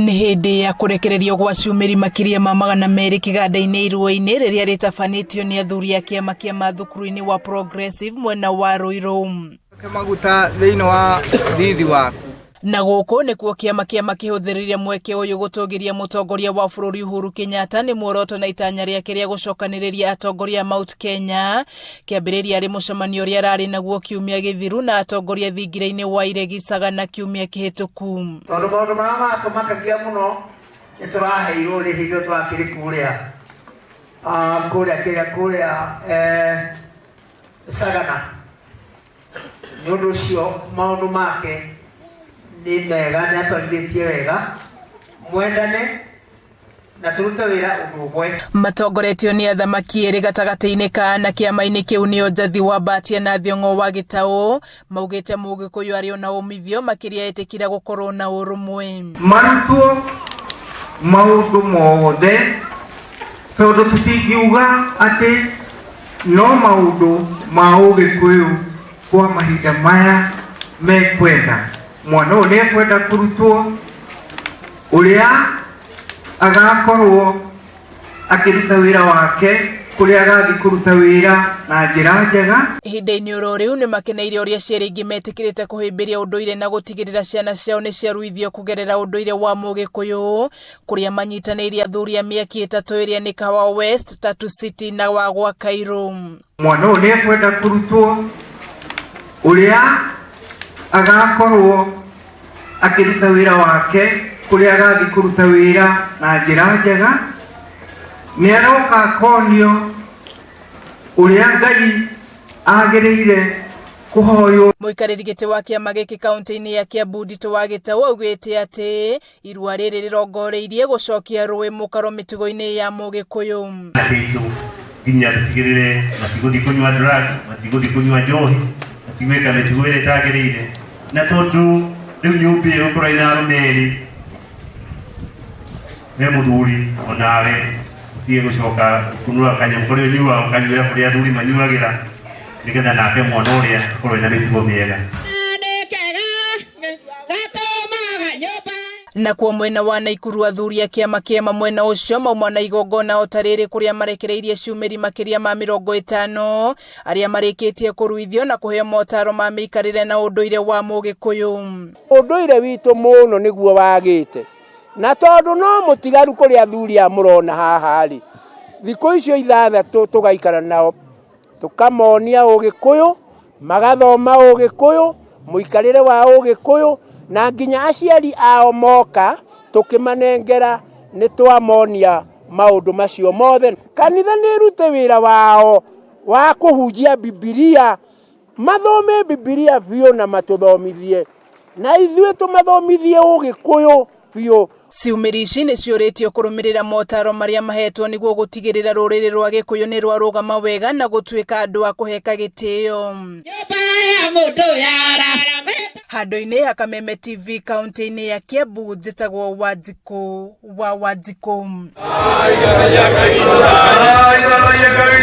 Nĩ hĩndĩ ya kũrekererio gwa ciumĩri makĩria ma 200 kĩganda-inĩ Irũa-inĩ rĩrĩa rĩtabanĩtio nĩ athuri a kĩama kĩa mathukuru-inĩ wa Progressive mwena wa Ruiru. Maguta thĩinĩ wa thithi waku. Na gũkũ nĩkuo kĩama kĩhũthĩrĩire mweke ũyũ gũtugiria mũtongoria wa bũrũri Uhuru Kenyatta nĩ muoroto na itanya rĩake rĩa gũcokanĩrĩria atongoria a Mount Kenya kĩambĩrĩria arĩ mũcemanio ũrĩa ararĩ naguo kiumia gĩthiru na atongoria thingira-inĩ wa Iregi Sagana kiumia kĩhĩtũku. Tondũ maũndũ marĩa matũmakagia mũno nĩ tũraheirwo rĩhĩrio twakĩrĩ kũrĩa Sagana. Nĩ ũndũ ũcio maũndũ make ni mega nĩ atwarithĩtie wega mwendane na tũrute wĩra ũndũ ũmwe. Matongoretio nĩ athamaki erĩ gatagatĩ-inĩ ka na kĩama-inĩ kĩu nĩ Njathi wa Mbatia na Thiong'o wa Gĩtaũ maugĩte Mugikuyu arĩ ona umithio makĩria etĩkira gũkorwo na ũrũmwe. Marutwo maũndũ mothe tondũ tũtingiuga atĩ no maũndũ ma Ũgĩkũyũ kwa mahinda maya mekwenda. Mwana ũyũ nĩekwenda kũrutwo ũrĩa agakorwo akĩruta wĩra wake kũrĩa agathiĩ kũruta wĩra na njĩra njega. Ihinda-inĩ oro rĩu nĩ makeneire ũrĩa ciana ingĩ metĩkĩrĩte kũhĩmbĩria ũndũire na gũtigĩrĩra ciana ciao nĩ ciaruithio kũgerera ũndũire wa Mugikuyu kũrĩa manyitanĩire athuri a mĩaka ĩtatũ ĩrĩa nĩ Kawa West, Tatu City na Wagwa Kairũ. Mwana ũyũ nĩekwenda kũrutwo ũrĩa agakorwo akĩruta wĩra wake kũrĩa agathiĩ kũruta wĩra na njĩra njega. Nĩ aroka akonio ũrĩa Ngai agĩrĩire kũhoywo. Mũikarĩri gĩtĩ wa kĩama gĩkĩ kaunti-inĩ ya Kiambu Nditũ wa Gĩtaũ augĩte atĩ irua rĩrĩ rĩrongoreirie gũcokia rũĩ mũkaro mĩtugo-inĩ ya Mugikuyu. Nginya tũtigĩrĩre matigũthiĩ kũnyua drugs, matigũthiĩ kũnyua njohi, matigwĩka mĩtugo ĩrĩa ĩtagĩrĩire. Na tondũ rĩu nyũmba ĩyo gũkorwo ĩna arũme erĩ we mũthuri onawe ũtige gũcoka kũnyua kanyamũ karĩa ũnyuaga ũkanyuĩra kũrĩa athuri manyuagĩra nĩgetha nake mwana ũrĩa ũkorwo ĩna mĩtugo mĩega. Nakuo mwena wa Naikuru athuri a kĩama kĩama mwena ũcio mauma na igongona o tarĩrĩ kũrĩa marekereirie ciumĩri makĩria ma 50 arĩa marĩkĩtie kũruithio na kũheo motaro ma mĩikarĩre na ũndũire wa Mugikuyu. Ũndũire witũ mũno nĩguo wagĩte na tondũ no mũtigaru kũrĩ athuri a mũrona haha rĩ thikũ icio 6 tũgaikara nao tũkamonia Ũgĩkũyũ magathoma Ũgĩkũyũ mũikarĩre wa Ũgĩkũyũ na nginya aciari ao moka tũkĩmanengera nĩ twamonia maũndũ macio mothe. Kanitha nĩ rute wĩra wao wa kũhunjia Bibilia, mathome Bibilia biũ na matũthomithie na ithuĩ tũmathomithie Ũgĩkũyũ biũ. Ciumĩri ici nĩ ciũrĩtio kũrũmĩrĩra motaro marĩa mahetwo nĩguo gũtigĩrĩra rũrĩrĩ rwa Gĩkũyũ nĩ rwarũgama wega na gũtuĩka andũ a kũheka gĩtĩo. Handũ-inĩ ha Kameme TV kaunti-inĩ ya Kiambu njĩtagwo Wanjikũ wa Wanjikũ.